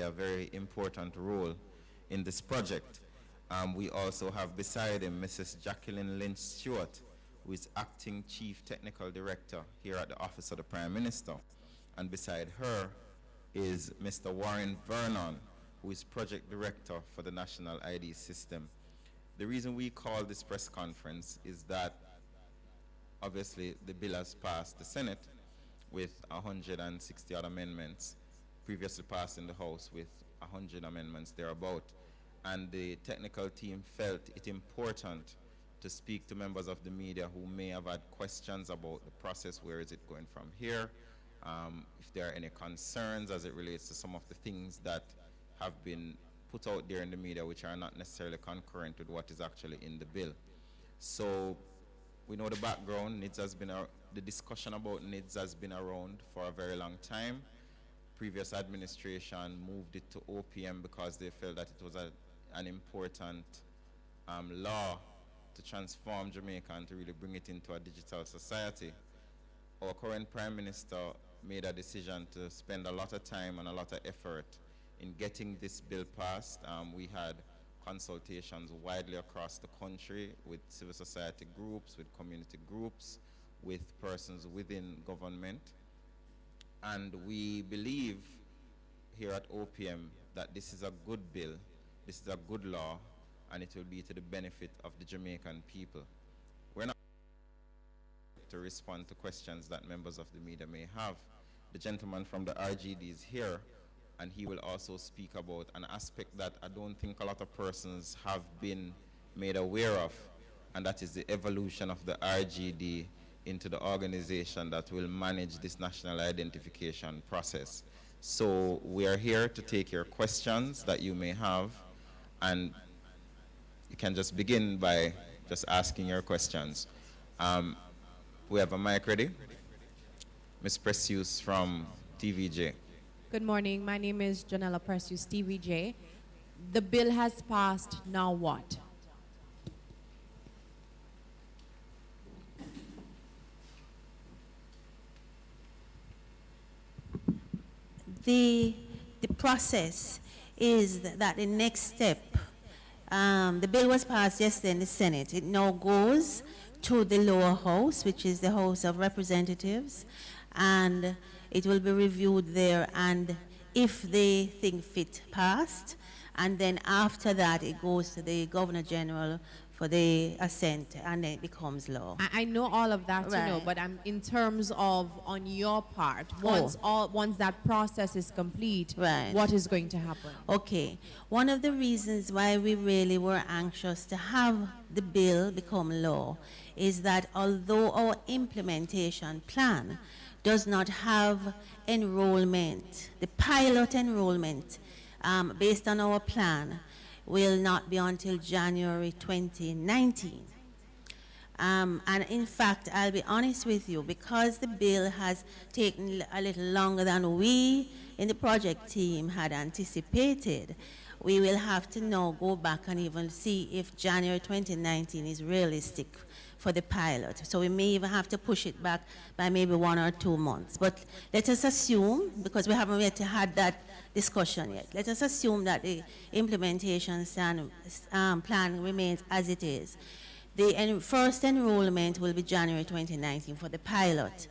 a very important role in this project. We also have beside him Mrs. Jacqueline Lynch Stewart, who is Acting Chief Technical Director here at the Office of the Prime Minister. And beside her is Mr. Warren Vernon, who is Project Director for the National ID System. The reason we call this press conference is that obviously the bill has passed the Senate with 160 odd amendments, previously passed in the House with 100 amendments thereabout. And the technical team felt it important to speak to members of the media who may have had questions about the process, where is it going from here, if there are any concerns as it relates to some of the things that have been put out there in the media which are not necessarily concurrent with what is actually in the bill. So we know the background. NIDS has been the discussion about NIDS has been around for a very long time. Previous administration moved it to OPM because they felt that it was an important law to transform Jamaica and to really bring it into a digital society. Our current Prime Minister made a decision to spend a lot of time and a lot of effort in getting this bill passed. We had consultations widely across the country with civil society groups, with community groups, with persons within government. And we believe here at OPM that this is a good bill, this is a good law, and it will be to the benefit of the Jamaican people. We're not to respond to questions that members of the media may have. The gentleman from the RGD is here, and he will also speak about an aspect that I don't think a lot of persons have been made aware of, and that is the evolution of the RGD into the organization that will manage this national identification process. So we are here to take your questions that you may have, and you can just begin by just asking your questions. We have a mic ready. Ms. Precious from TVJ. Good morning. My name is Janella Precious, TVJ. The bill has passed. Now what? The process is that the next step, the bill was passed yesterday in the Senate. It now goes to the lower house, which is the House of Representatives, and it will be reviewed there, and if they think fit, passed, and then after that it goes to the Governor General for the assent, and then it becomes law. I know all of that, Right. you know, but I'm in terms of on your part, once that process is complete, Right. what is going to happen? Okay, one of the reasons why we really were anxious to have the bill become law is that although our implementation plan does not have enrollment, the pilot enrollment based on our plan will not be until January 2019. And in fact, I'll be honest with you, because the bill has taken a little longer than we in the project team had anticipated, we will have to now go back and even see if January 2019 is realistic for the pilot. So we may even have to push it back by maybe 1 or 2 months. But let us assume, because we haven't yet had that discussion yet, let us assume that the implementation plan remains as it is. The first enrollment will be January 2019 for the pilot.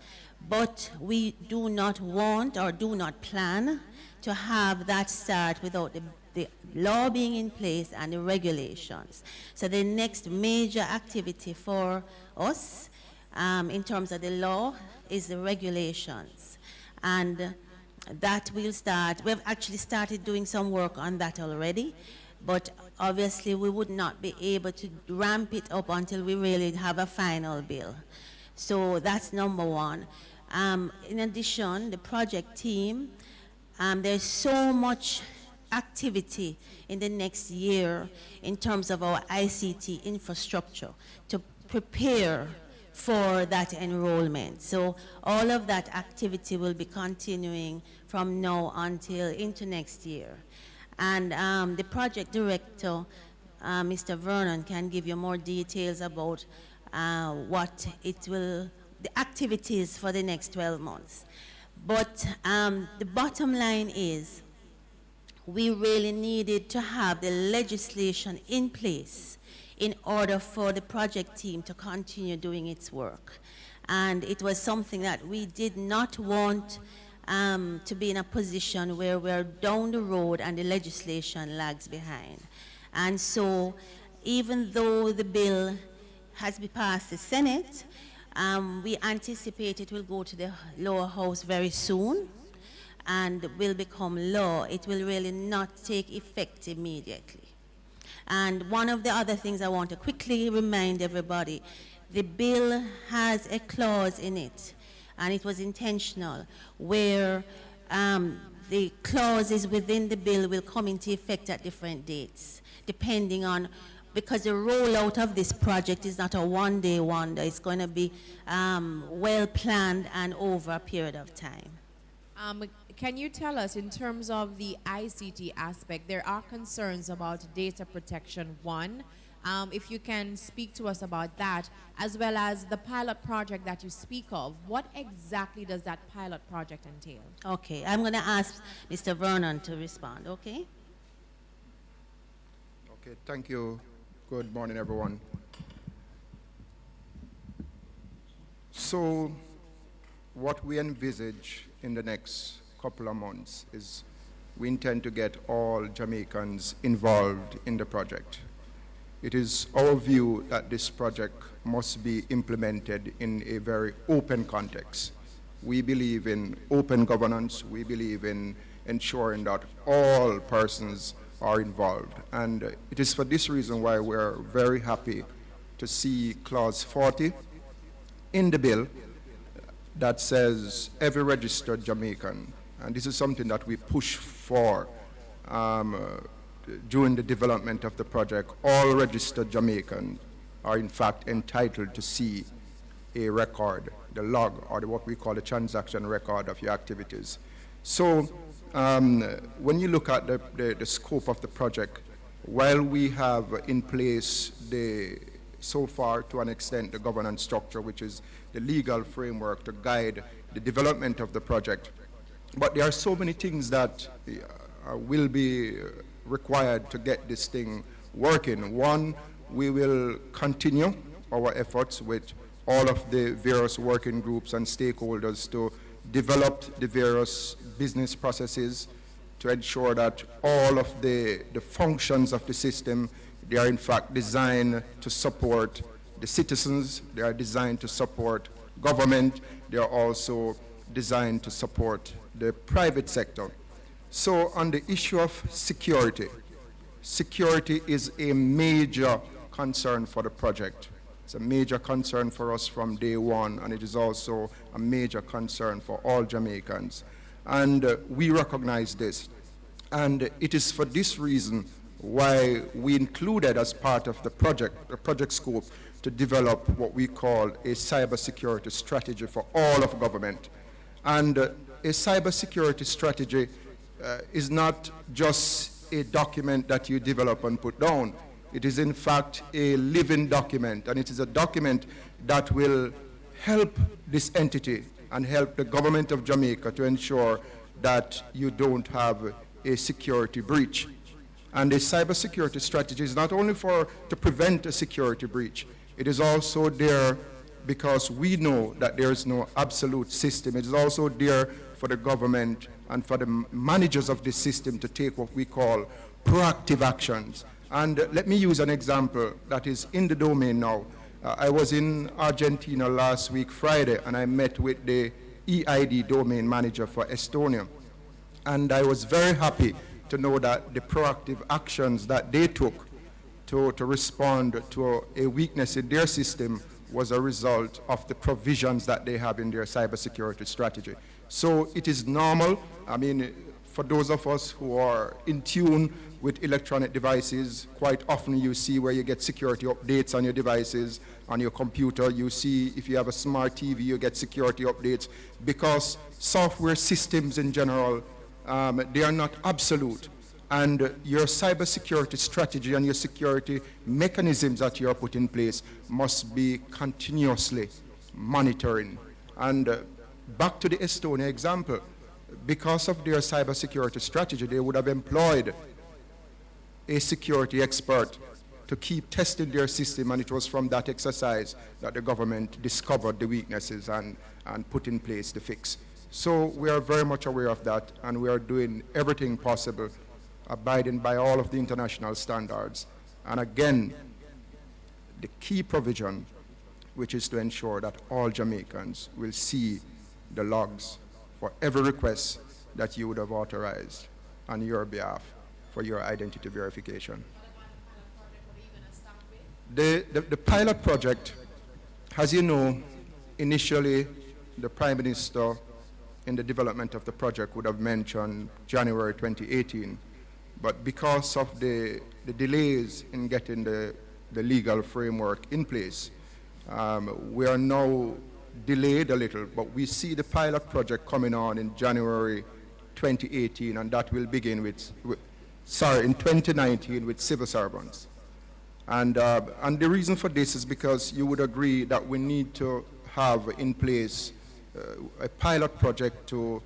But we do not want or do not plan to have that start without the law being in place and the regulations. So the next major activity for us in terms of the law is the regulations. And that will start. We've actually started doing some work on that already, but obviously we would not be able to ramp it up until we really have a final bill. So that's number one. In addition, the project team, there's so much activity in the next year in terms of our ICT infrastructure to prepare for that enrollment. So all of that activity will be continuing from now until into next year. And the project director, Mr. Vernon, can give you more details about what it will, the activities for the next 12 months. But the bottom line is, we really needed to have the legislation in place in order for the project team to continue doing its work. And it was something that we did not want to be in a position where we're down the road and the legislation lags behind. And so even though the bill has been passed the Senate, we anticipate it will go to the lower house very soon and will become law. It will really not take effect immediately. And one of the other things I want to quickly remind everybody, the bill has a clause in it, and it was intentional, where the clauses within the bill will come into effect at different dates, depending on, because the rollout of this project is not a one-day wonder. It's going to be well planned and over a period of time. Can you tell us, in terms of the ICT aspect, there are concerns about data protection, one. If you can speak to us about that, as well as the pilot project that you speak of, what exactly does that pilot project entail? Okay, I'm going to ask Mr. Vernon to respond, okay? Okay, thank you. Good morning, everyone. So, what we envisage in the next couple of months is we intend to get all Jamaicans involved in the project. It is our view that this project must be implemented in a very open context. We believe in open governance. We believe in ensuring that all persons are involved. And it is for this reason why we're very happy to see clause 40 in the bill that says every registered Jamaican, and this is something that we push for during the development of the project, all registered Jamaicans are in fact entitled to see a record, the log, or what we call the transaction record of your activities. So when you look at the scope of the project, while we have in place so far to an extent the governance structure, which is the legal framework to guide the development of the project, but there are so many things that will be required to get this thing working. One, we will continue our efforts with all of the various working groups and stakeholders to develop the various business processes to ensure that all of the functions of the system, they are in fact designed to support the citizens, they are designed to support government, they are also designed to support the private sector. So on the issue of security, security is a major concern for the project. It's a major concern for us from day one, and it is also a major concern for all Jamaicans. And we recognize this. And it is for this reason why we included as part of the project scope to develop what we call a cybersecurity strategy for all of government. And a cybersecurity strategy is not just a document that you develop and put down. It is in fact a living document, and it is a document that will help this entity and help the government of Jamaica to ensure that you don't have a security breach. And a cybersecurity strategy is not only to prevent a security breach, it is also there because we know that there is no absolute system. It is also there for the government and for the managers of the system to take what we call proactive actions. And let me use an example that is in the domain now. I was in Argentina last week, Friday, and I met with the EID domain manager for Estonia. And I was very happy to know that the proactive actions that they took to respond to a weakness in their system was a result of the provisions that they have in their cybersecurity strategy. So it is normal. I mean, for those of us who are in tune with electronic devices, quite often you see where you get security updates on your devices, on your computer. You see if you have a smart TV, you get security updates, because software systems in general, they are not absolute. And your cybersecurity strategy and your security mechanisms that you are put in place must be continuously monitoring. And back to the Estonia example, because of their cybersecurity strategy, they would have employed a security expert to keep testing their system, and it was from that exercise that the government discovered the weaknesses and put in place the fix. So we are very much aware of that, and we are doing everything possible, abiding by all of the international standards. And again, the key provision, which is to ensure that all Jamaicans will see the logs for every request that you would have authorized on your behalf for your identity verification. The pilot project, as you know, initially the Prime Minister in the development of the project would have mentioned January 2018, but because of the delays in getting the legal framework in place, we are now delayed a little, but we see the pilot project coming on in January 2018, and that will begin in 2019 with civil servants. And the reason for this is because you would agree that we need to have in place a pilot project to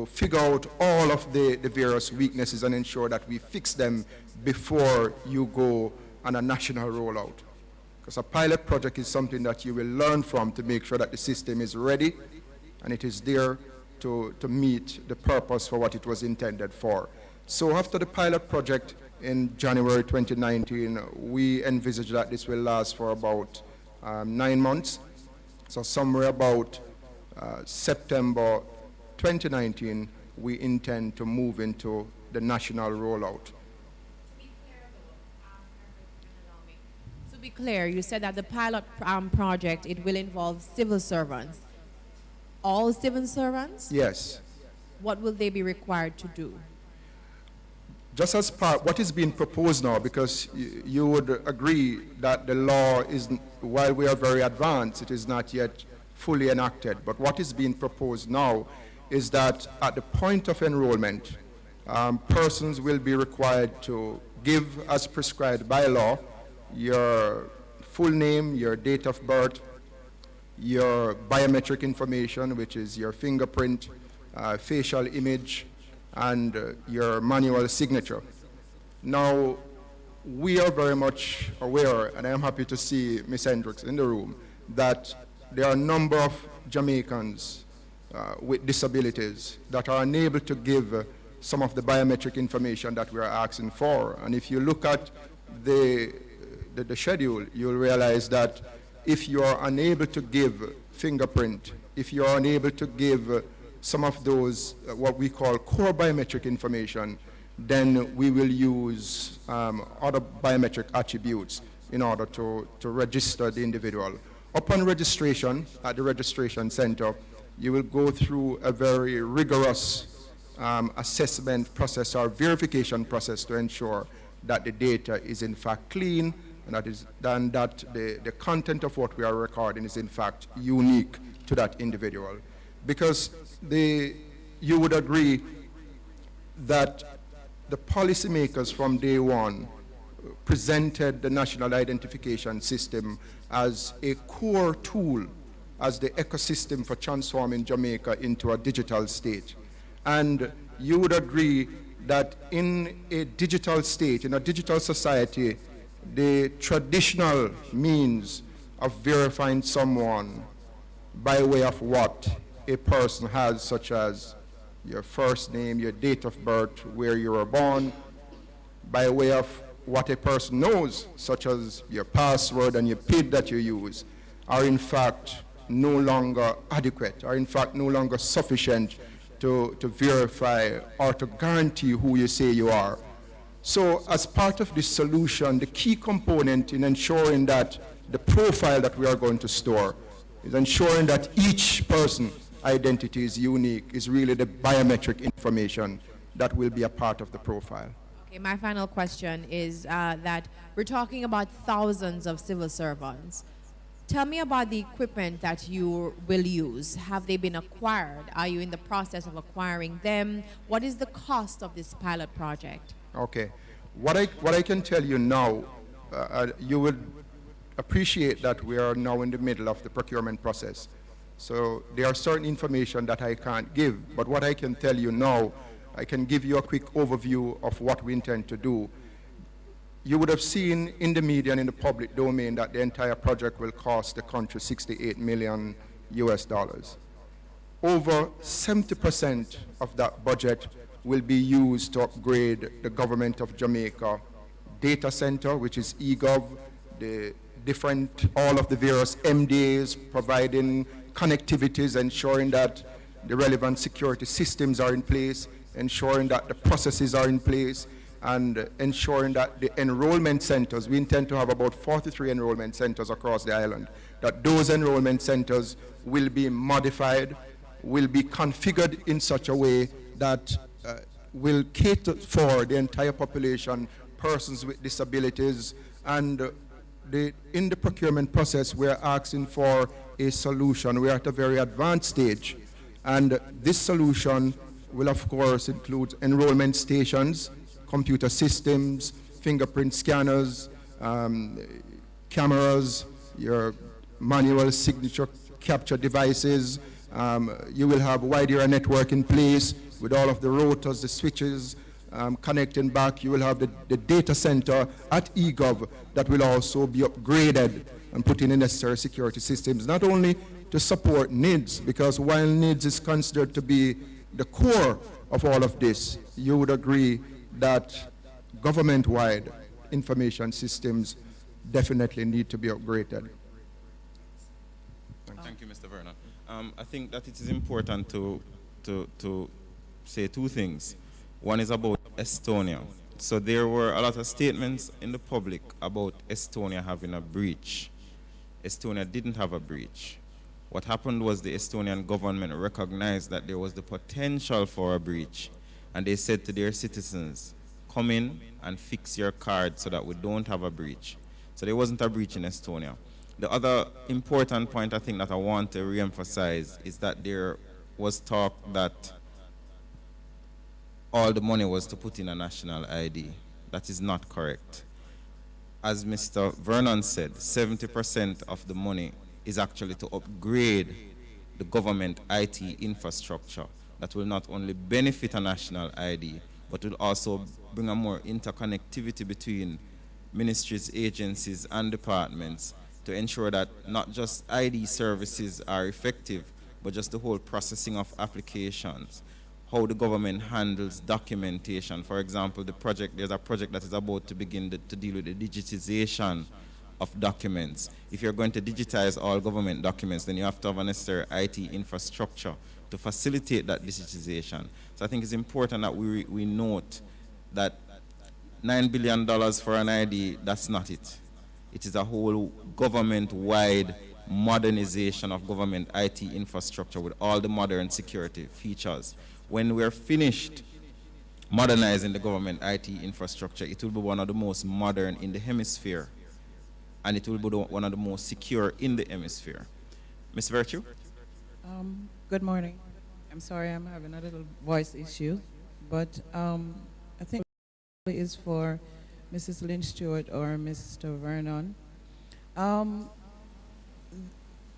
figure out all of the various weaknesses and ensure that we fix them before you go on a national rollout. Because a pilot project is something that you will learn from to make sure that the system is ready and it is there to meet the purpose for what it was intended for. So after the pilot project in January 2019, we envisage that this will last for about 9 months. So somewhere about September 2019, we intend to move into the national rollout. To be clear, you said that the pilot project, it will involve civil servants. All civil servants? Yes. What will they be required to do? Just as part, what is being proposed now, because you would agree that the law is, while we are very advanced, it is not yet fully enacted. But what is being proposed now is that at the point of enrollment, persons will be required to give, as prescribed by law, your full name, your date of birth, your biometric information, which is your fingerprint, facial image, and your manual signature. Now, we are very much aware, and I am happy to see Ms. Hendricks in the room, that there are a number of Jamaicans with disabilities that are unable to give some of the biometric information that we are asking for. And if you look at the schedule, you'll realize that if you are unable to give fingerprint, if you are unable to give some of those, what we call core biometric information, then we will use other biometric attributes in order to register the individual. Upon registration at the registration center, you will go through a very rigorous assessment process or verification process to ensure that the data is in fact clean and that the content of what we are recording is in fact unique to that individual. Because you would agree that the policymakers from day one presented the national identification system as a core tool, as the ecosystem for transforming Jamaica into a digital state. And you would agree that in a digital state, in a digital society, the traditional means of verifying someone by way of what a person has, such as your first name, your date of birth, where you were born, by way of what a person knows, such as your password and your PIN that you use, are in fact no longer adequate, are in fact no longer sufficient to verify or to guarantee who you say you are. So as part of this solution, the key component in ensuring that the profile that we are going to store is ensuring that each person's identity is unique, is really the biometric information that will be a part of the profile. Okay, my final question is that we're talking about thousands of civil servants. Tell me about the equipment that you will use. Have they been acquired? Are you in the process of acquiring them? What is the cost of this pilot project? Okay. What I can tell you now, you would appreciate that we are now in the middle of the procurement process. So there are certain information that I can't give, but what I can tell you now, I can give you a quick overview of what we intend to do. You would have seen in the media and in the public domain that the entire project will cost the country 68 million US dollars. Over 70% of that budget will be used to upgrade the government of Jamaica data center, which is eGov, all of the various MDAs providing connectivities, ensuring that the relevant security systems are in place, ensuring that the processes are in place, and ensuring that the enrollment centers, we intend to have about 43 enrollment centers across the island, that those enrollment centers will be modified, will be configured in such a way that will cater for the entire population, persons with disabilities, and in the procurement process, we're asking for a solution. We're at a very advanced stage, and this solution will, of course, include enrollment stations, computer systems, fingerprint scanners, cameras, your manual signature capture devices. You will have wide area network in place with all of the routers, the switches, connecting back. You will have the data center at eGov that will also be upgraded and put in the necessary security systems, not only to support NIDS, because while NIDS is considered to be the core of all of this, you would agree that government-wide information systems definitely need to be upgraded. Thank you, Mr. Vernon. I think that it is important to say two things. One is about Estonia. So there were a lot of statements in the public about Estonia having a breach. Estonia didn't have a breach. What happened was the Estonian government recognized that there was the potential for a breach, and they said to their citizens, come in and fix your card so that we don't have a breach. So there wasn't a breach in Estonia. The other important point I think that I want to re-emphasize is that there was talk that all the money was to put in a national ID. That is not correct. As Mr. Vernon said, 70% of the money is actually to upgrade the government IT infrastructure that will not only benefit a national ID, but will also bring a more interconnectivity between ministries, agencies, and departments to ensure that not just ID services are effective, but just the whole processing of applications, how the government handles documentation. For example, there's a project that is about to begin to deal with the digitization of documents. If you're going to digitize all government documents, then you have to have a necessary IT infrastructure to facilitate that digitization. So I think it's important that we note that $9 billion for an ID, that's not it. It is a whole government-wide modernization of government IT infrastructure with all the modern security features. When we're finished modernizing the government IT infrastructure, it will be one of the most modern in the hemisphere, and it will be one of the most secure in the hemisphere. Ms. Virtue? Good morning. I'm sorry I'm having a little voice issue, but I think it is for Mrs. Lynch Stewart or Mr. Vernon.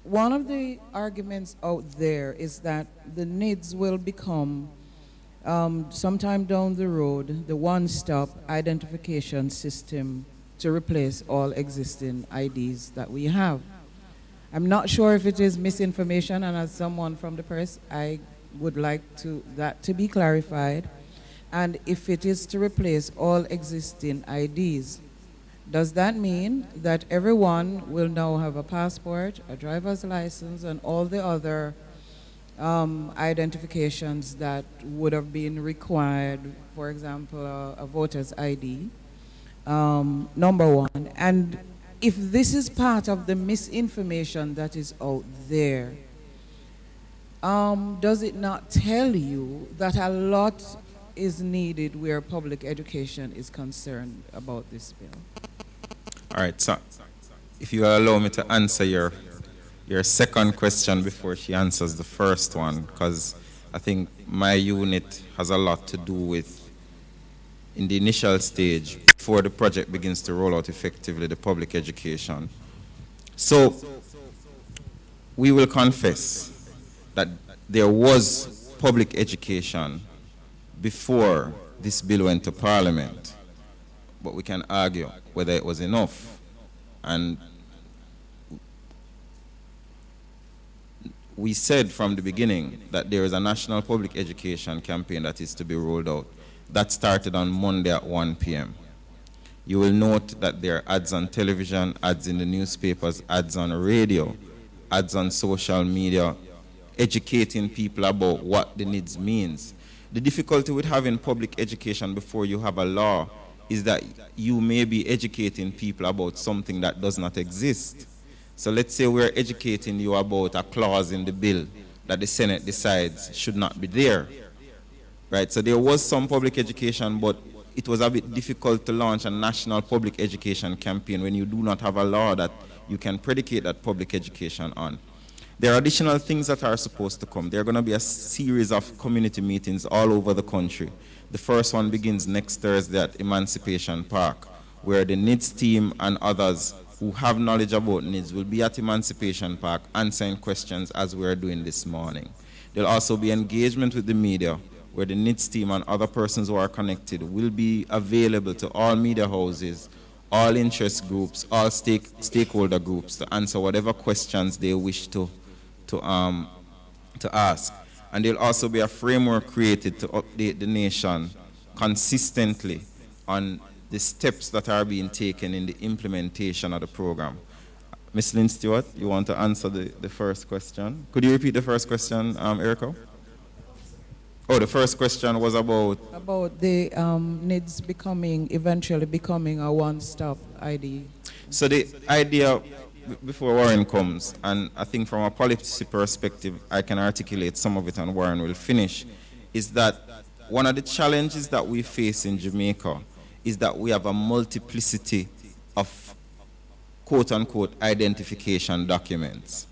One of the arguments out there is that the NIDS will become, sometime down the road, the one-stop identification system to replace all existing IDs that we have. I'm not sure if it is misinformation, and as someone from the press, I would like that to be clarified. And if it is to replace all existing IDs, does that mean that everyone will now have a passport, a driver's license, and all the other identifications that would have been required, for example, a voter's ID, number one? And if this is part of the misinformation that is out there, does it not tell you that a lot is needed where public education is concerned about this bill? All right, so if you allow me to answer your second question before she answers the first one, because I think my unit has a lot to do with, in the initial stage, before the project begins to roll out effectively, the public education. So we will confess that there was public education before this bill went to Parliament, but we can argue whether it was enough. And we said from the beginning that there is a national public education campaign that is to be rolled out. That started on Monday at 1 p.m. You will note that there are ads on television, ads in the newspapers, ads on radio, ads on social media, educating people about what the NIDS means. The difficulty with having public education before you have a law is that you may be educating people about something that does not exist. So let's say we're educating you about a clause in the bill that the Senate decides should not be there. Right? So there was some public education, but it was a bit difficult to launch a national public education campaign when you do not have a law that you can predicate that public education on. There are additional things that are supposed to come. There are going to be a series of community meetings all over the country. The first one begins next Thursday at Emancipation Park, where the NIDS team and others who have knowledge about NIDS will be at Emancipation Park answering questions as we're doing this morning. There'll also be engagement with the media, where the NIDS team and other persons who are connected will be available to all media houses, all interest groups, all stakeholder groups to answer whatever questions they wish to ask. And there'll also be a framework created to update the nation consistently on the steps that are being taken in the implementation of the program. Ms. Lynn Stewart, you want to answer the first question? Could you repeat the first question, Erica? Oh, the first question was about the NIDS eventually becoming a one-stop ID. So the idea, before Warren comes, and I think from a policy perspective, I can articulate some of it and Warren will finish, is that one of the challenges that we face in Jamaica is that we have a multiplicity of quote-unquote identification documents,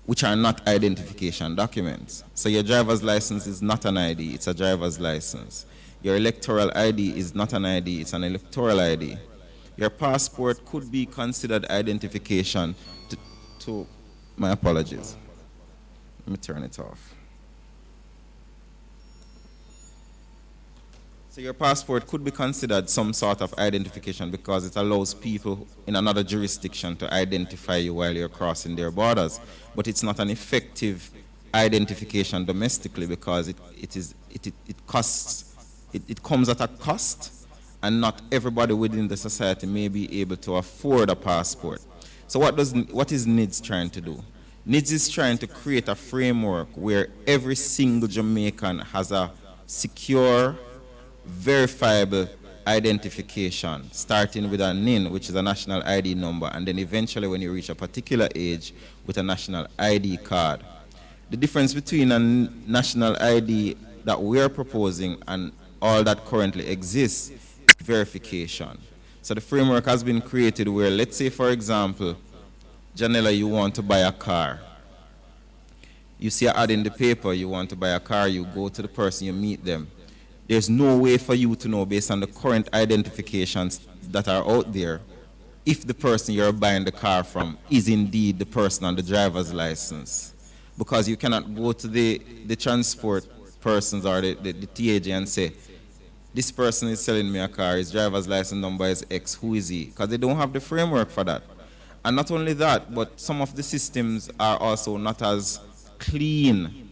which are not identification documents. So your driver's license is not an ID, it's a driver's license. Your electoral ID is not an ID, it's an electoral ID. Your passport could be considered identification to my apologies. Let me turn it off. So your passport could be considered some sort of identification because it allows people in another jurisdiction to identify you while you're crossing their borders. But it's not an effective identification domestically because it comes at a cost, and not everybody within the society may be able to afford a passport. So what is NIDS trying to do? NIDS is trying to create a framework where every single Jamaican has a secure, verifiable identification, starting with a NIN, which is a national ID number, and then eventually when you reach a particular age with a national ID card. The difference between a national ID that we are proposing and all that currently exists is verification. So the framework has been created where, let's say for example, Janella, you want to buy a car. You see an ad in the paper, you want to buy a car, you go to the person, you meet them. There's no way for you to know based on the current identifications that are out there if the person you're buying the car from is indeed the person on the driver's license. Because you cannot go to the transport persons or the TAJ and say, this person is selling me a car, his driver's license number is X, who is he? Because they don't have the framework for that. And not only that, but some of the systems are also not as clean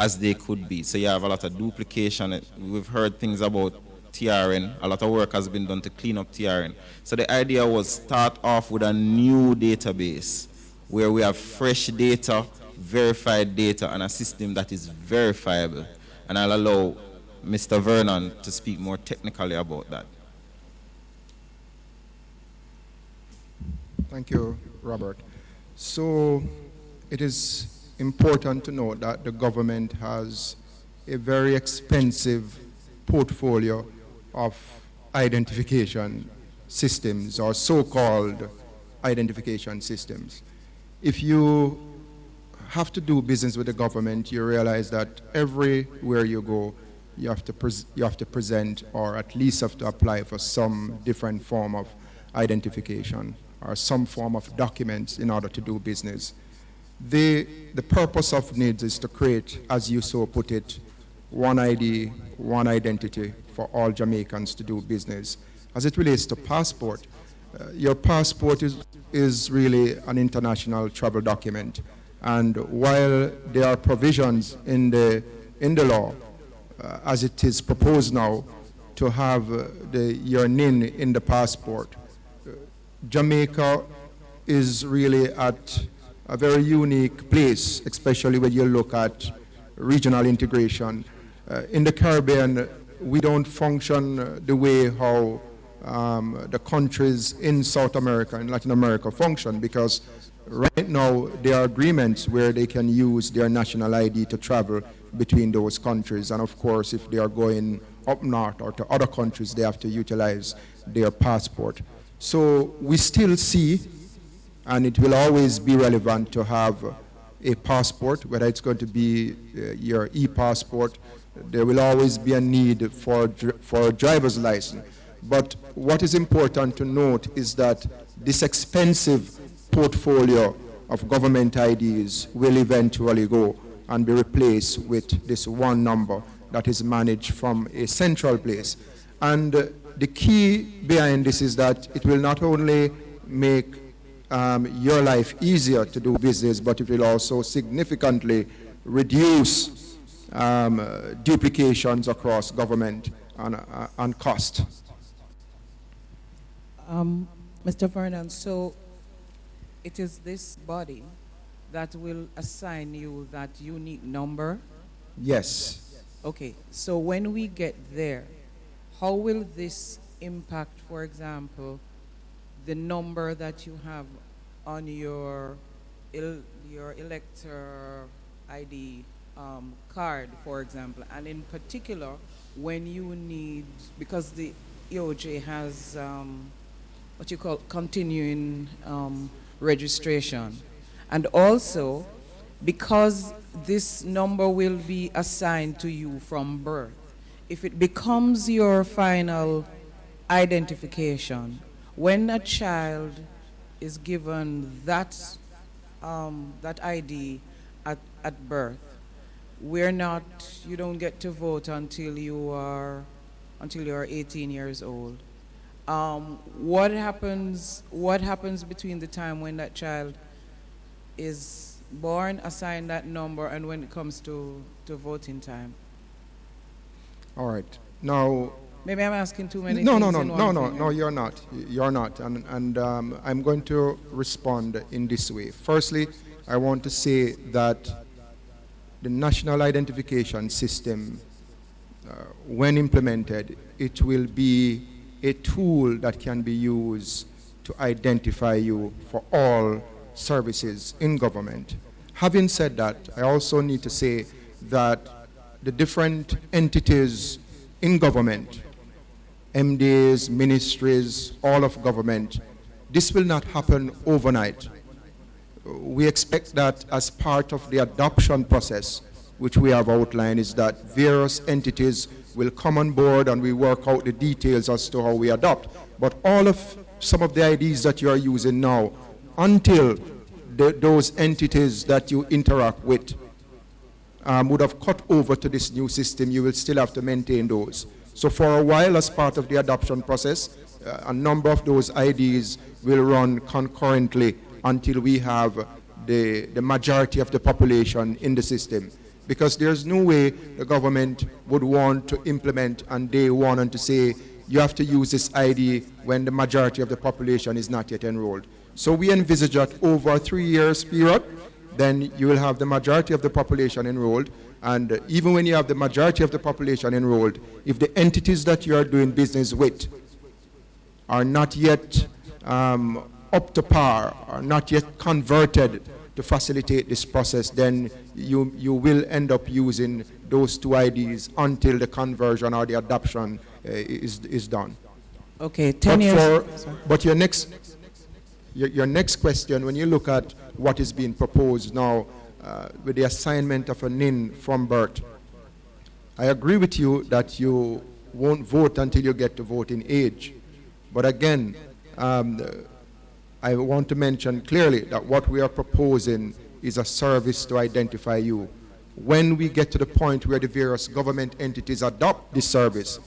as they could be. So you have a lot of duplication. We've heard things about TRN. A lot of work has been done to clean up TRN. So the idea was start off with a new database where we have fresh data, verified data, and a system that is verifiable. And I'll allow Mr. Vernon to speak more technically about that. Thank you, Robert. So it is important to note that the government has a very expensive portfolio of identification systems, or so-called identification systems. If you have to do business with the government, you realize that everywhere you go, you have to present, or at least have to apply for some different form of identification or some form of documents in order to do business. The purpose of NIDS is to create, as you so put it, one ID, one identity for all Jamaicans to do business. As it relates to passport, your passport is really an international travel document. And while there are provisions in the law, as it is proposed now, to have your NIN in the passport, Jamaica is really at a very unique place, especially when you look at regional integration. In the Caribbean, we don't function the way how the countries in South America and Latin America function, because right now there are agreements where they can use their national ID to travel between those countries. And of course, if they are going up north or to other countries, they have to utilize their passport. So we still see, and it will always be relevant to have a passport, whether it's going to be your e-passport. There will always be a need for a driver's license. But what is important to note is that this expensive portfolio of government IDs will eventually go and be replaced with this one number that is managed from a central place. And the key behind this is that it will not only make your life easier to do business, but it will also significantly reduce duplications across government and cost. Mr. Vernon, so it is this body that will assign you that unique number? Yes. Okay, so when we get there, how will this impact, for example, the number that you have on your elector ID card, for example, and in particular, when you need, because the EOJ has what you call continuing registration, and also because this number will be assigned to you from birth, if it becomes your final identification, when a child is given that ID at birth, you don't get to vote until you are 18 years old. What happens between the time when that child is born, assigned that number, and when it comes to voting time? All right. Now, maybe I'm asking too many no, things. No, you're not. You're not. And I'm going to respond in this way. Firstly, I want to say that the national identification system, when implemented, it will be a tool that can be used to identify you for all services in government. Having said that, I also need to say that the different entities in government, MDs, ministries, all of government, this will not happen overnight. We expect that as part of the adoption process, which we have outlined, is that various entities will come on board and we work out the details as to how we adopt. But some of the IDs that you are using now, until those entities that you interact with would have cut over to this new system, you will still have to maintain those. So for a while, as part of the adoption process, a number of those IDs will run concurrently until we have the majority of the population in the system. Because there's no way the government would want to implement on day one and to say, you have to use this ID when the majority of the population is not yet enrolled. So we envisage that over a 3 years period, then you will have the majority of the population enrolled. And even when you have the majority of the population enrolled, if the entities that you are doing business with are not yet up to par, are not yet converted to facilitate this process, then you will end up using those two IDs until the conversion or the adoption is done. Okay, 10 years. But your next question, when you look at what is being proposed now with the assignment of a NIN from birth, I agree with you that you won't vote until you get to voting age. But again, I want to mention clearly that what we are proposing is a service to identify you. When we get to the point where the various government entities adopt this service,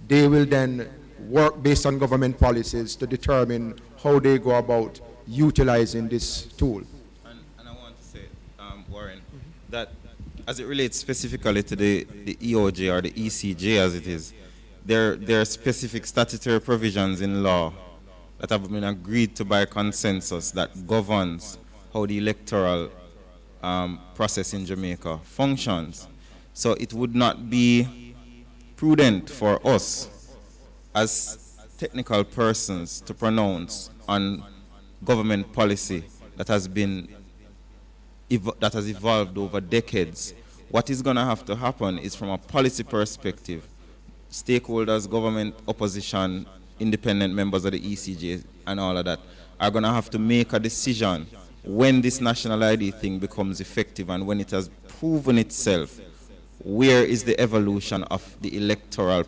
they will then work based on government policies to determine how they go about utilizing this tool. And I want to say, Warren, that as it relates specifically to the EOJ or the ECJ as it is, there are specific statutory provisions in law that have been agreed to by consensus that governs how the electoral process in Jamaica functions. So it would not be prudent for us as technical persons to pronounce on government policy that has evolved over decades. What is going to have to happen is, from a policy perspective, stakeholders, government, opposition, independent members of the ECJ and all of that are going to have to make a decision when this national ID thing becomes effective and when it has proven itself. Where is the evolution of the electoral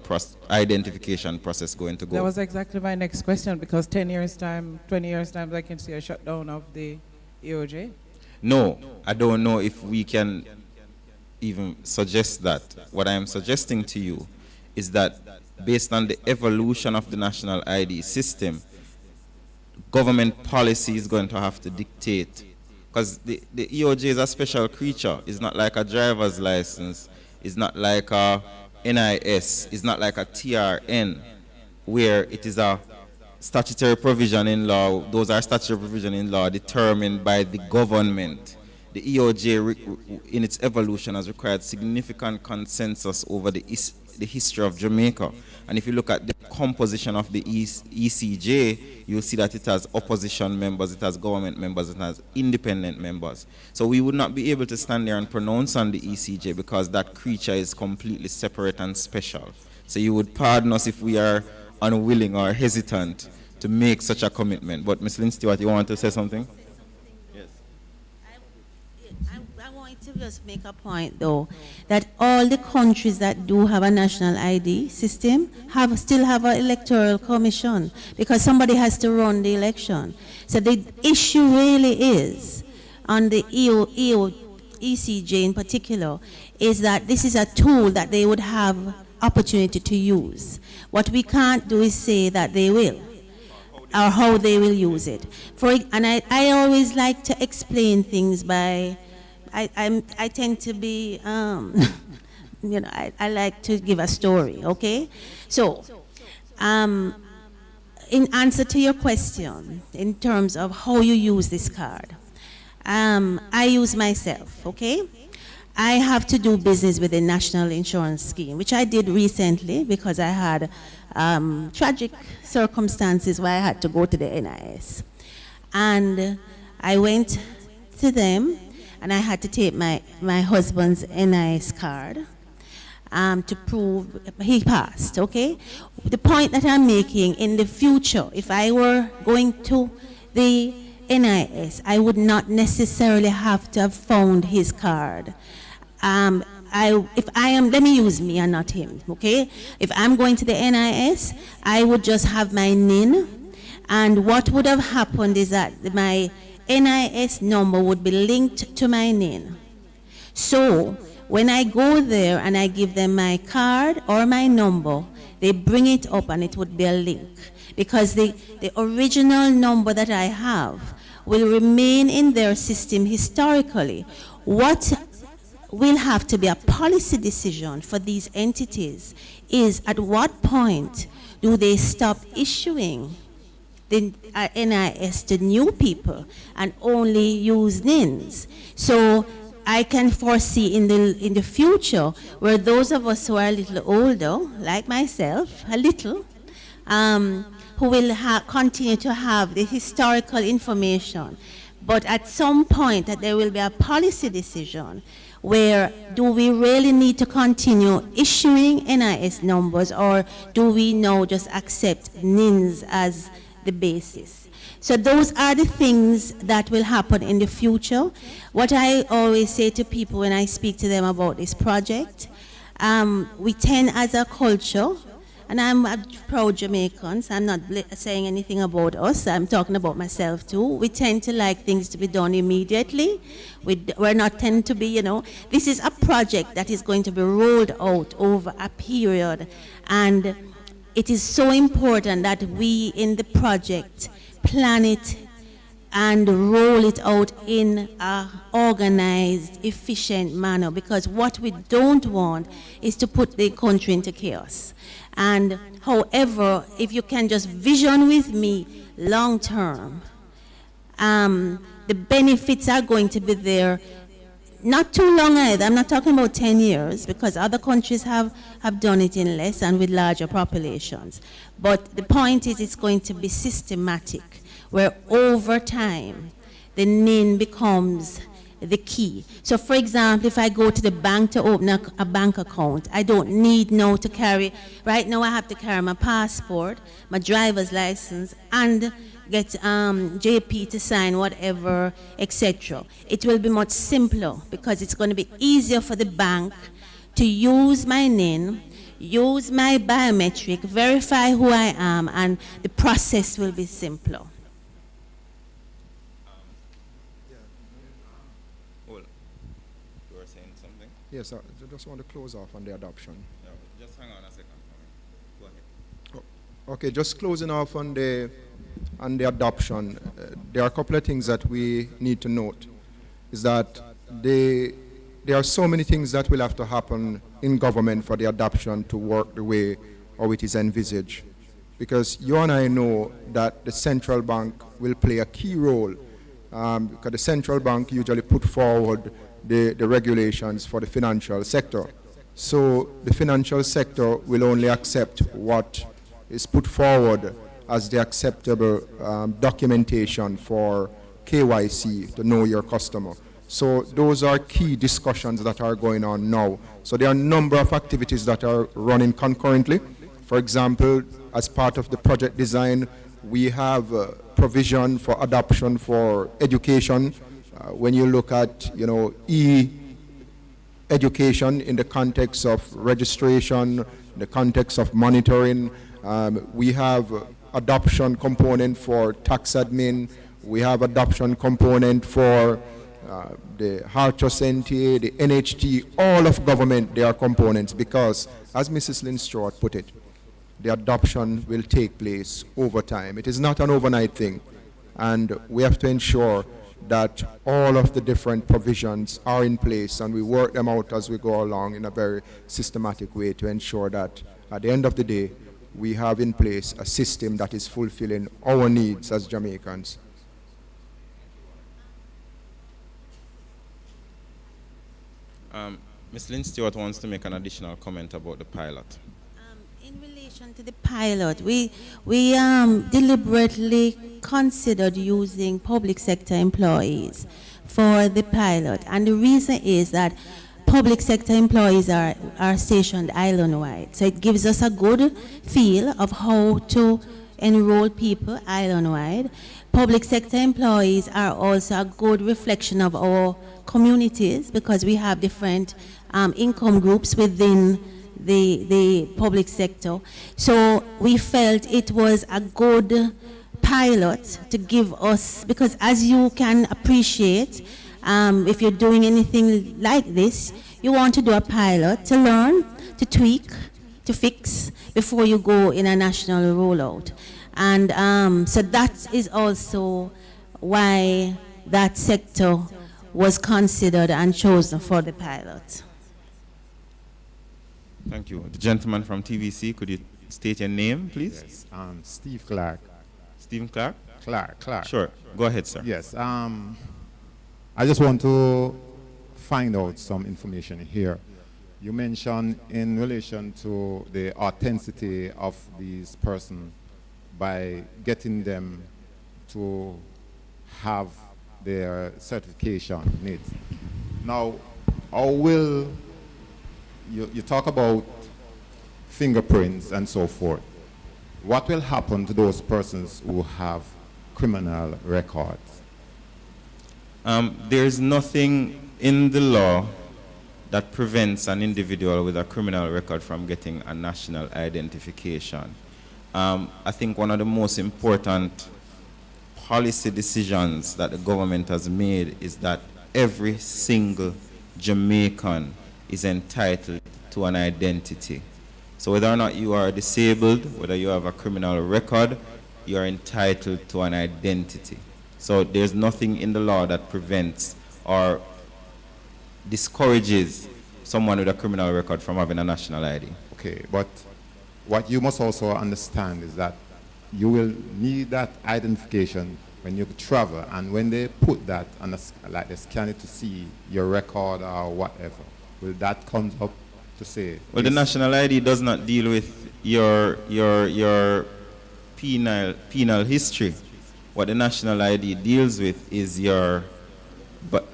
identification process going to go? That was exactly my next question, because 10 years' time, 20 years' time, I can see a shutdown of the EOJ. No, I don't know if we can even suggest that. What I am suggesting to you is that based on the evolution of the national ID system, government policy is going to have to dictate. Because the EOJ is a special creature. It's not like a driver's license. It's not like a NIS. It's not like a TRN, where it is a statutory provision in law. Those are statutory provision in law determined by the government. The EOJ, in its evolution, has required significant consensus over the history of Jamaica. And if you look at the composition of the ECJ, you'll see that it has opposition members, it has government members, it has independent members. So we would not be able to stand there and pronounce on the ECJ because that creature is completely separate and special. So you would pardon us if we are unwilling or hesitant to make such a commitment. But Ms. Lynn Stewart, you want to say something? I want to just make a point, though, that all the countries that do have a national ID system still have an electoral commission, because somebody has to run the election. So the issue really is, on the ECJ in particular, is that this is a tool that they would have opportunity to use. What we can't do is say that they will, or how they will use it. And I always like to explain things by, I tend to be, I like to give a story, okay? So, in answer to your question, in terms of how you use this card, I use myself, okay? I have to do business with the National Insurance Scheme, which I did recently because I had tragic circumstances where I had to go to the NIS. And I went to them, and I had to take my husband's NIS card to prove he passed, okay? The point that I'm making, in the future, if I were going to the NIS, I would not necessarily have to have found his card. Let me use me and not him, okay? If I'm going to the NIS, I would just have my NIN, and what would have happened is that my NIS number would be linked to my NIN. So when I go there and I give them my card or my number, they bring it up and it would be a link, because the original number that I have will remain in their system historically. What will have to be a policy decision for these entities is, at what point do they stop issuing the NIS to new people and only use NINs? So I can foresee in the future where those of us who are a little older, like myself, a little, who will continue to have the historical information, but at some point that there will be a policy decision where, do we really need to continue issuing NIS numbers, or do we now just accept NINs as the basis? So those are the things that will happen in the future. What I always say to people when I speak to them about this project, we tend as a culture and I'm a proud Jamaican, so I'm not saying anything about us. I'm talking about myself too. We tend to like things to be done immediately. We're not tend to be, you know, this is a project that is going to be rolled out over a period, and it is so important that we in the project plan it and roll it out in an organized, efficient manner, because what we don't want is to put the country into chaos. And however, if you can just vision with me long term, the benefits are going to be there not too long either. I'm not talking about 10 years, because other countries have done it in less and with larger populations. But the point is, it's going to be systematic, where over time, the NIN becomes the key. So for example, if I go to the bank to open a bank account, I don't need now to carry, right now I have to carry my passport, my driver's license, and get JP to sign whatever, etc. It will be much simpler, because it's going to be easier for the bank to use my NIN, use my biometric, verify who I am, and the process will be simpler. Yes, I just want to close off on the adoption. No, just hang on a second. Go ahead. Okay, just closing off on the adoption. There are a couple of things that we need to note. Is that there are so many things that will have to happen in government for the adoption to work the way how it is envisaged. Because you and I know that the central bank will play a key role, because the central bank usually put forward the regulations for the financial sector. So the financial sector will only accept what is put forward as the acceptable documentation for KYC, to know your customer. So those are key discussions that are going on now. So there are a number of activities that are running concurrently. For example, as part of the project design, we have provision for adoption for education. When you look at, you know, e-education in the context of registration, the context of monitoring, we have adoption component for tax admin, we have adoption component for the Hartrust NTA, the NHT, all of government, they are components, because, as Mrs. Lynn Stewart put it, the adoption will take place over time. It is not an overnight thing, and we have to ensure that all of the different provisions are in place, and we work them out as we go along in a very systematic way to ensure that at the end of the day, we have in place a system that is fulfilling our needs as Jamaicans. Ms. Lynn Stewart wants to make an additional comment about the pilot. In relation to the pilot, we deliberately considered using public sector employees for the pilot, and the reason is that public sector employees are stationed island-wide, so it gives us a good feel of how to enroll people island-wide. Public sector employees are also a good reflection of our communities, because we have different income groups within the public sector. So we felt it was a good pilot to give us, because as you can appreciate, if you're doing anything like this, you want to do a pilot to learn, to tweak, to fix before you go in a national rollout. And so that is also why that sector was considered and chosen for the pilot. Thank you. The gentleman from TVC, could you state your name, please? Yes, Steve Clark. Stephen Clark? Clark. Sure. Go ahead, sir. Yes. I just want to find out some information here. You mentioned in relation to the authenticity of these persons by getting them to have their certification NIDS. Now, how will you talk about fingerprints and so forth? What will happen to those persons who have criminal records? There's nothing in the law that prevents an individual with a criminal record from getting a national identification. I think one of the most important policy decisions that the government has made is that every single Jamaican is entitled to an identity. So whether or not you are disabled, whether you have a criminal record, you are entitled to an identity. So there's nothing in the law that prevents or discourages someone with a criminal record from having a national ID. Okay, but what you must also understand is that you will need that identification when you travel, and when they put that on like they scan it to see your record or whatever, will that come up to say? Well, the national ID does not deal with your penal history. What the national ID deals with is your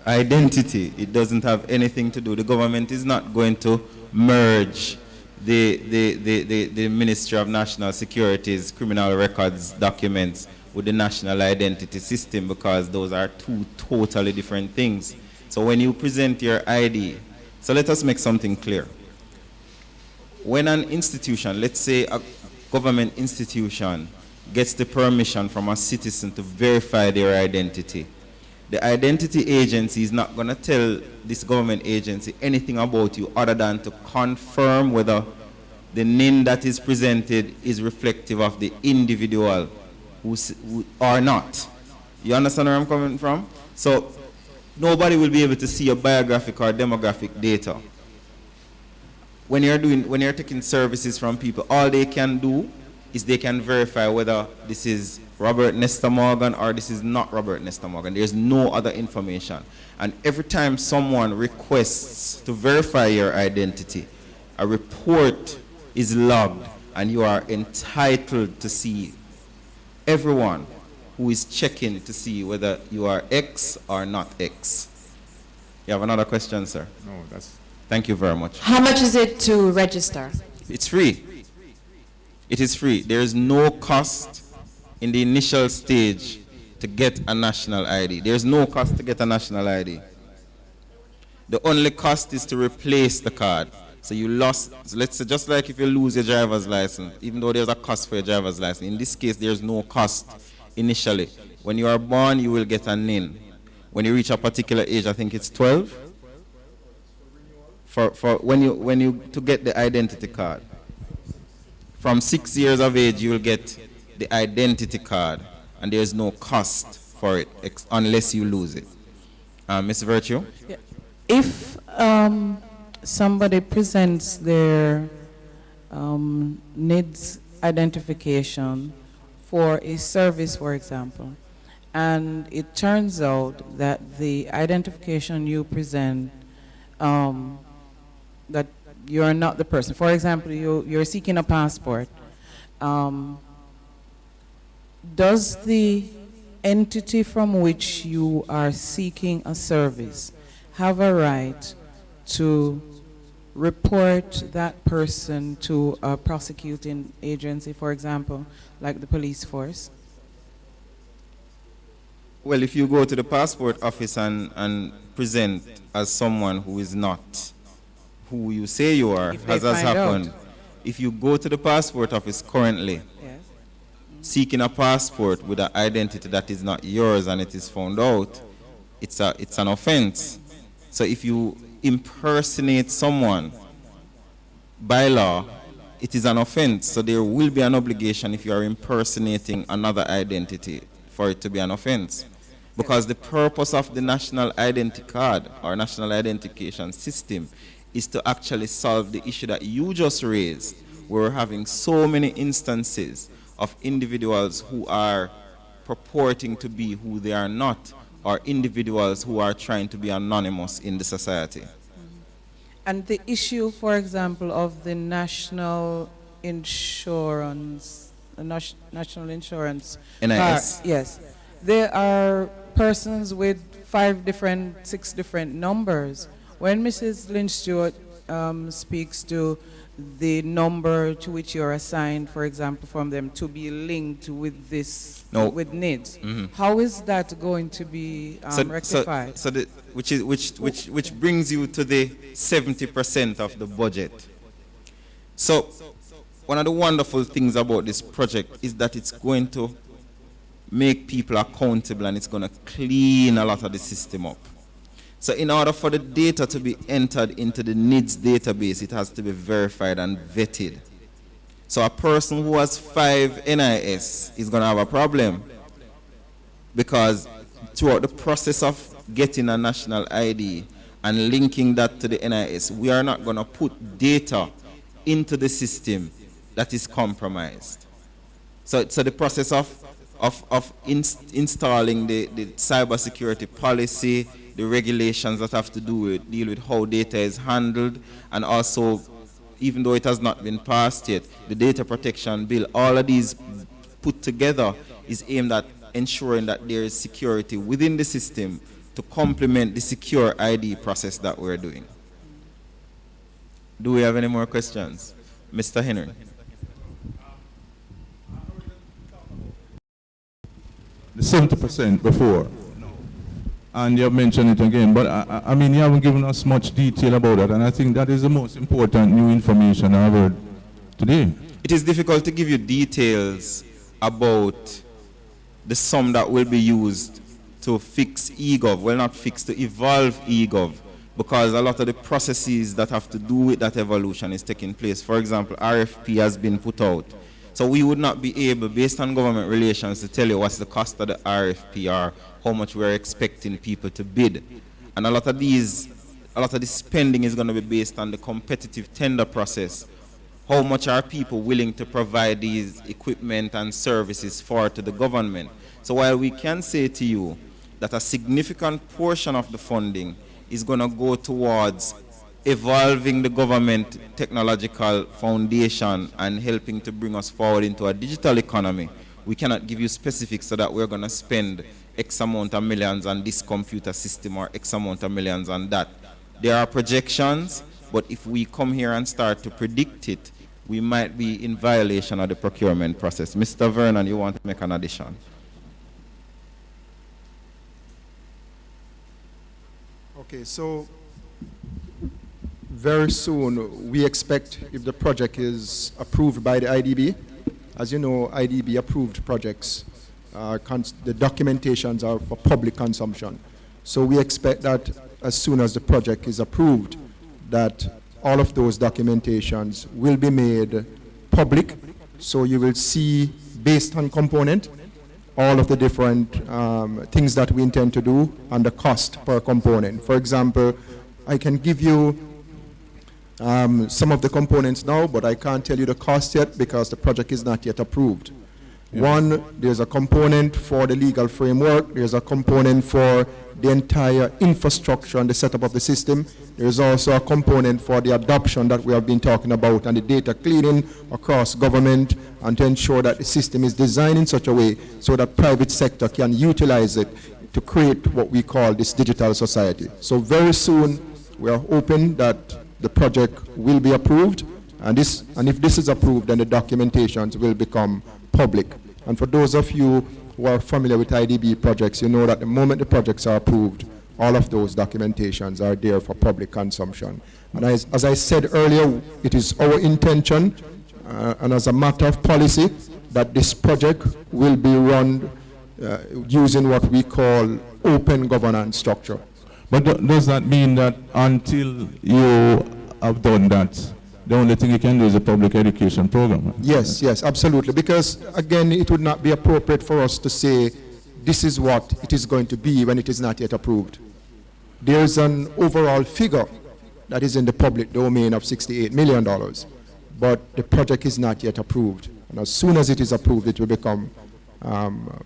identity. It doesn't have anything to do. The government is not going to merge the Ministry of National Security's criminal records documents with the national identity system, because those are two totally different things. So when you present your ID, so let us make something clear. When an institution, let's say a government institution, gets the permission from a citizen to verify their identity, the identity agency is not going to tell this government agency anything about you other than to confirm whether the NIN that is presented is reflective of the individual who or not. You understand where I'm coming from? So nobody will be able to see your biographic or demographic data. When you're taking services from people, all they can do is they can verify whether this is Robert Nestor Morgan or this is not Robert Nestor Morgan. There's no other information. And every time someone requests to verify your identity, a report is logged, and you are entitled to see everyone who is checking to see whether you are X or not X. You have another question, sir? No, that's... Thank you very much. How much is it to register? It's free. It is free. There is no cost in the initial stage to get a national ID. There's no cost to get a national ID. The only cost is to replace the card. So you lost, so let's say just like if you lose your driver's license, even though there's a cost for your driver's license, in this case there's no cost initially. When you are born, you will get a NIN. When you reach a particular age, I think it's 12, for when you to get the identity card. From 6 years of age, you will get the identity card, and there's no cost for it unless you lose it. Ms. Virtue? Yeah. If somebody presents their NIDS identification for a service, for example, and it turns out that the identification you present, that you're not the person. For example, you're seeking a passport. Does the entity from which you are seeking a service have a right to report that person to a prosecuting agency, for example, like the police force? Well, if you go to the passport office and present as someone who is not who you say you are, as has happened, if you go to the passport office currently, Yes. seeking a passport with an identity that is not yours and it is found out, it's an offense. So if you impersonate someone by law, it is an offense. So there will be an obligation if you are impersonating another identity for it to be an offense. Because the purpose of the national identity card or national identification system is to actually solve the issue that you just raised. We're having so many instances of individuals who are purporting to be who they are not, or individuals who are trying to be anonymous in the society. And the issue, for example, of the national insurance, national insurance NIDS. yes, there are persons with 6 different numbers. When Mrs. Lynch Stewart speaks to the number to which you're assigned, for example, from them to be linked with this, No. with NIDS. Mhm. How is that going to be rectified? Which brings you to the 70% of the budget. So one of the wonderful things about this project is that it's going to make people accountable, and it's going to clean a lot of the system up. So in order for the data to be entered into the NIDS database, it has to be verified and vetted. So a person who has 5 NIS is going to have a problem, because throughout the process of getting a national ID and linking that to the NIS, we are not going to put data into the system that is compromised. So the process of installing the cybersecurity policy, the regulations that have to deal with how data is handled, and also, even though it has not been passed yet, the data protection bill, all of these put together is aimed at ensuring that there is security within the system to complement the secure ID process that we're doing. Do we have any more questions? Mr. Henry. The 70% before, and you have mentioned it again, but I mean, you haven't given us much detail about it, and I think that is the most important new information I've heard today. It is difficult to give you details about the sum that will be used to fix eGov, well, not fix, to evolve eGov, because a lot of the processes that have to do with that evolution is taking place. For example, RFP has been put out. So we would not be able, based on government relations, to tell you what's the cost of the RFP or how much we're expecting people to bid. And a lot of the spending is going to be based on the competitive tender process. How much are people willing to provide these equipment and services for to the government? So while we can say to you that a significant portion of the funding is going to go towards evolving the government technological foundation and helping to bring us forward into a digital economy, we cannot give you specifics so that we're going to spend X amount of millions on this computer system or X amount of millions on that. There are projections, but if we come here and start to predict it, we might be in violation of the procurement process. Mr. Vernon, you want to make an addition? Okay, so very soon we expect, if the project is approved by the IDB, as you know, IDB approved projects, the documentations are for public consumption. So we expect that as soon as the project is approved, that all of those documentations will be made public. So you will see, based on component, all of the different things that we intend to do and the cost per component. For example, I can give you some of the components now, but I can't tell you the cost yet because the project is not yet approved. Yeah. One, there's a component for the legal framework. There's a component for the entire infrastructure and the setup of the system. There's also a component for the adoption that we have been talking about and the data cleaning across government, and to ensure that the system is designed in such a way so that private sector can utilize it to create what we call this digital society. So very soon we are hoping that the project will be approved, and if this is approved, then the documentations will become public. And for those of you who are familiar with IDB projects, you know that the moment the projects are approved, all of those documentations are there for public consumption. And as I said earlier, it is our intention, and as a matter of policy, that this project will be run using what we call open governance structure. But does that mean that until you have done that, the only thing you can do is a public education program? Yes, yes, absolutely. Because, again, it would not be appropriate for us to say this is what it is going to be when it is not yet approved. There's an overall figure that is in the public domain of $68 million, but the project is not yet approved. And as soon as it is approved, it will become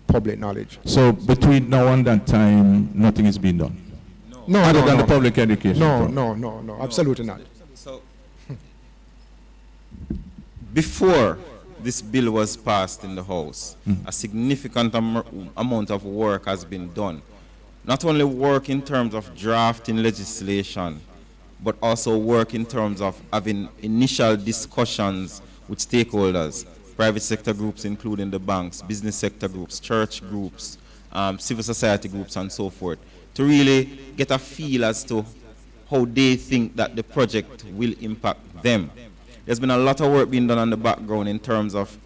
public knowledge. So between now and that time, nothing is being done? No, other than the public education? No, absolutely not. So, before this bill was passed in the House, a significant amount of work has been done. Not only work in terms of drafting legislation but also work in terms of having initial discussions with stakeholders, private sector groups including the banks, business sector groups, church groups, civil society groups and so forth, to really get a feel as to how they think that the project will impact them. There's been a lot of work being done on the background in terms of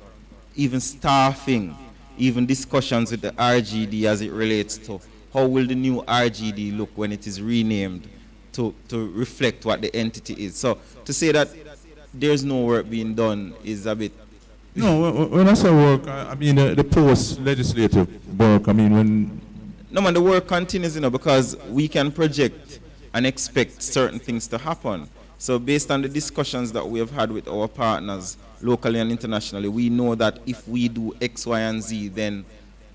even staffing, even discussions with the RGD as it relates to how will the new RGD look when it is renamed to reflect what the entity is. So to say that there's no work being done is a bit... No, when I say work, I mean the post-legislative work. I mean when... No, man, the work continues, because we can project and expect certain things to happen. So based on the discussions that we have had with our partners, locally and internationally, we know that if we do X, Y, and Z, then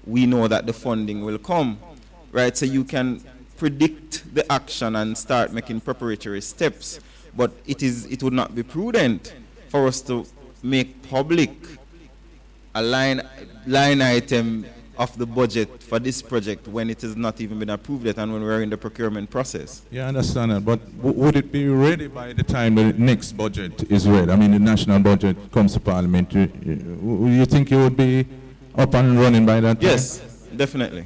we know that the funding will come, right? So you can predict the action and start making preparatory steps, but it would not be prudent for us to make public a line item of the budget for this project when it has not even been approved yet and when we're in the procurement process. Yeah, I understand that, but would it be ready by the time the next budget is ready? I mean, the national budget comes to Parliament. Do you think it would be up and running by that time? Yes, definitely.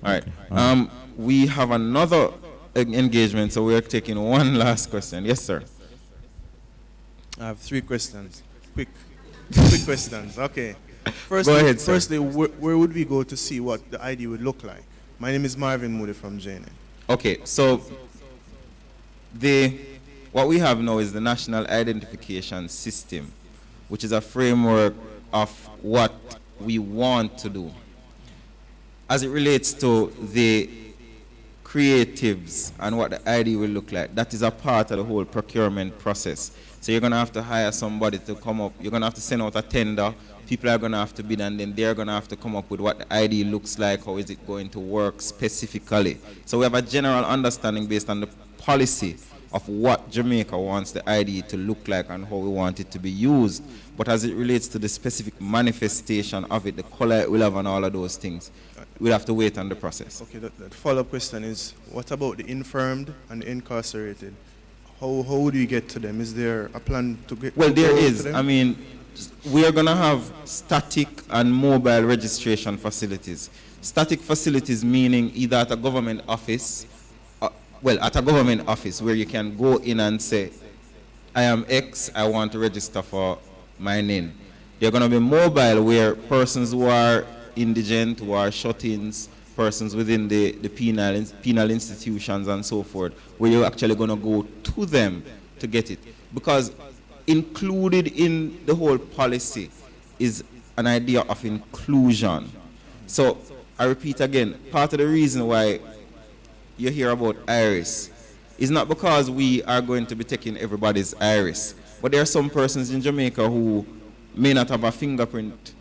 All right. We have another engagement, so we're taking one last question. Yes, sir. I have 3 questions. Quick questions. Okay. Go ahead, sir. Firstly, where would we go to see what the ID would look like? My name is Marvin Moody from JNN. Okay, so what we have now is the National Identification System, which is a framework of what we want to do. As it relates to the creatives and what the ID will look like, that is a part of the whole procurement process. So you're going to have to hire somebody to come up. You're going to have to send out a tender. People are going to have to bid, and then they're going to have to come up with what the ID looks like, how is it going to work specifically. So we have a general understanding based on the policy of what Jamaica wants the ID to look like and how we want it to be used. But as it relates to the specific manifestation of it, the color it will have and all of those things, we'll have to wait on the process. Okay, the follow-up question is, what about the infirmed and the incarcerated? How would you get to them? Is there a plan to get Well, there is. to them? I mean, we are going to have static and mobile registration facilities. Static facilities meaning either at a government office, at a government office where you can go in and say, I am X, I want to register for my NIN. They're going to be mobile where persons who are indigent, who are shut-ins, persons within the penal institutions and so forth, where you're actually going to go to them to get it. Because included in the whole policy is an idea of inclusion. So I repeat again, part of the reason why you hear about iris is not because we are going to be taking everybody's iris, but there are some persons in Jamaica who may not have a fingerprint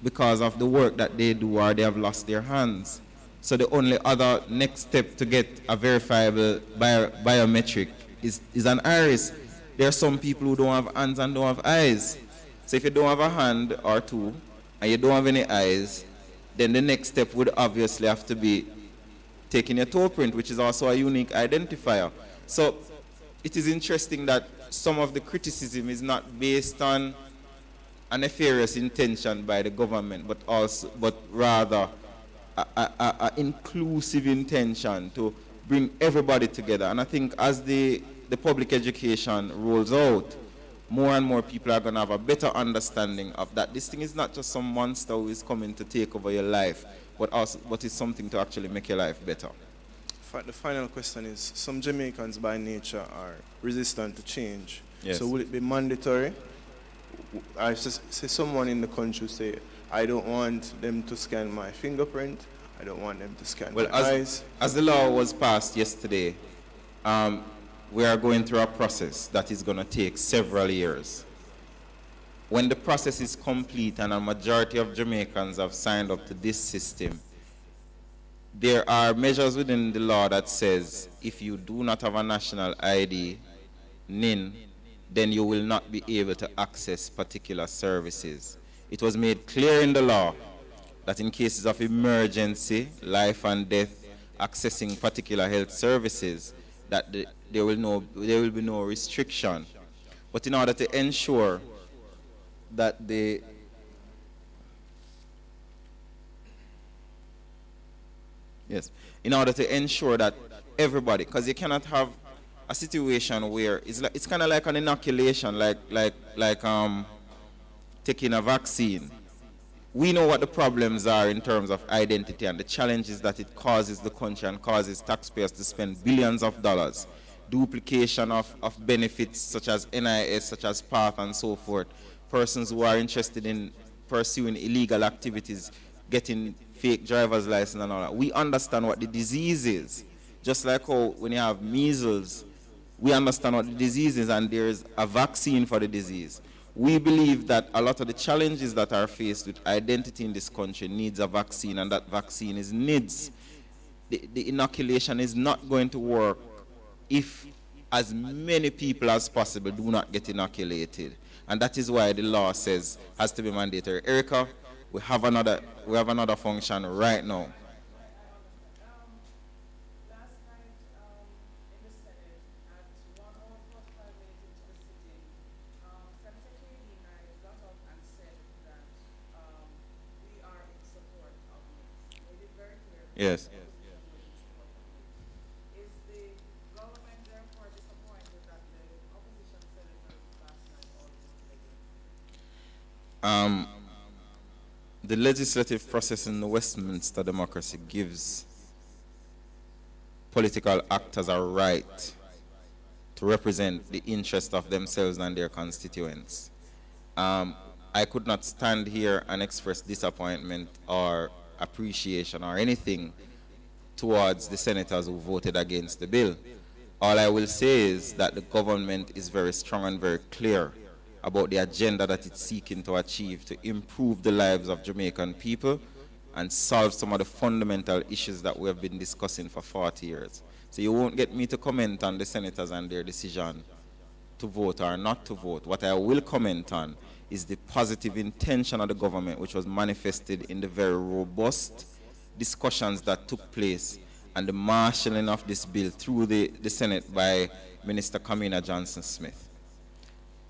because of the work that they do, or they have lost their hands. So the only other next step to get a verifiable biometric is an iris. There are some people who don't have hands and don't have eyes. So if you don't have a hand or two and you don't have any eyes, then the next step would obviously have to be taking your toe print, which is also a unique identifier. So it is interesting that some of the criticism is not based on a nefarious intention by the government, but rather a inclusive intention to bring everybody together. And I think as the public education rolls out, more and more people are going to have a better understanding of that this thing is not just some monster who is coming to take over your life, but it's something to actually make your life better. The final question is, some Jamaicans by nature are resistant to change. Yes. So will it be mandatory? I say someone in the country say, I don't want them to scan my fingerprint, I don't want them to scan my eyes. As the law was passed yesterday, we are going through a process that is going to take several years. When the process is complete and a majority of Jamaicans have signed up to this system, there are measures within the law that says if you do not have a national ID, NIN, then you will not be able to access particular services. It was made clear in the law that in cases of emergency, life and death, accessing particular health services, that there will be no restriction. But in order to ensure that in order to ensure that everybody, because you cannot have a situation where it's kind of like an inoculation, like taking a vaccine. We know what the problems are in terms of identity and the challenges that it causes the country and causes taxpayers to spend billions of dollars. Duplication of benefits such as NIDS, such as PATH and so forth. Persons who are interested in pursuing illegal activities, getting fake driver's license and all that. We understand what the disease is. Just like how when you have measles, we understand what the disease is and there's a vaccine for the disease. We believe that a lot of the challenges that are faced with identity in this country needs a vaccine, and that vaccine is NIDS. The inoculation is not going to work if as many people as possible do not get inoculated. And that is why the law says has to be mandatory. Erica, we have another function right now. Yes. The legislative process in the Westminster democracy gives political actors a right to represent the interest of themselves and their constituents. I could not stand here and express disappointment or appreciation or anything towards the senators who voted against the bill. All I will say is that the government is very strong and very clear about the agenda that it's seeking to achieve to improve the lives of Jamaican people and solve some of the fundamental issues that we have been discussing for 40 years. So you won't get me to comment on the senators and their decision to vote or not to vote. What I will comment on is the positive intention of the government, which was manifested in the very robust discussions that took place and the marshalling of this bill through the Senate by Minister Kamina Johnson-Smith.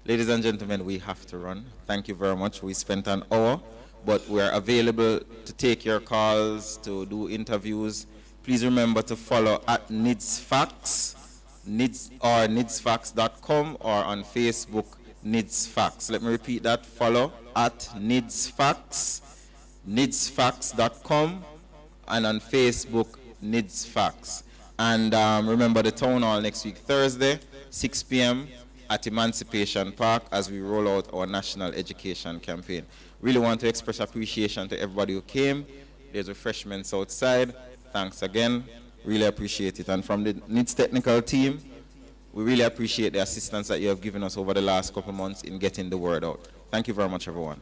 Ladies and gentlemen, we have to run. Thank you very much. We spent an hour, but we're available to take your calls, to do interviews. Please remember to follow at NIDS Facts, nidsfacts.com, or on Facebook, NIDS Facts. Let me repeat that. Follow at NIDS Facts, nidsfacts.com, and on Facebook, NIDS Facts. And remember the town hall next week, Thursday, 6 p.m. at Emancipation Park as we roll out our national education campaign. Really want to express appreciation to everybody who came. There's refreshments outside. Thanks again. Really appreciate it. And from the NIDS technical team, we really appreciate the assistance that you have given us over the last couple of months in getting the word out. Thank you very much, everyone.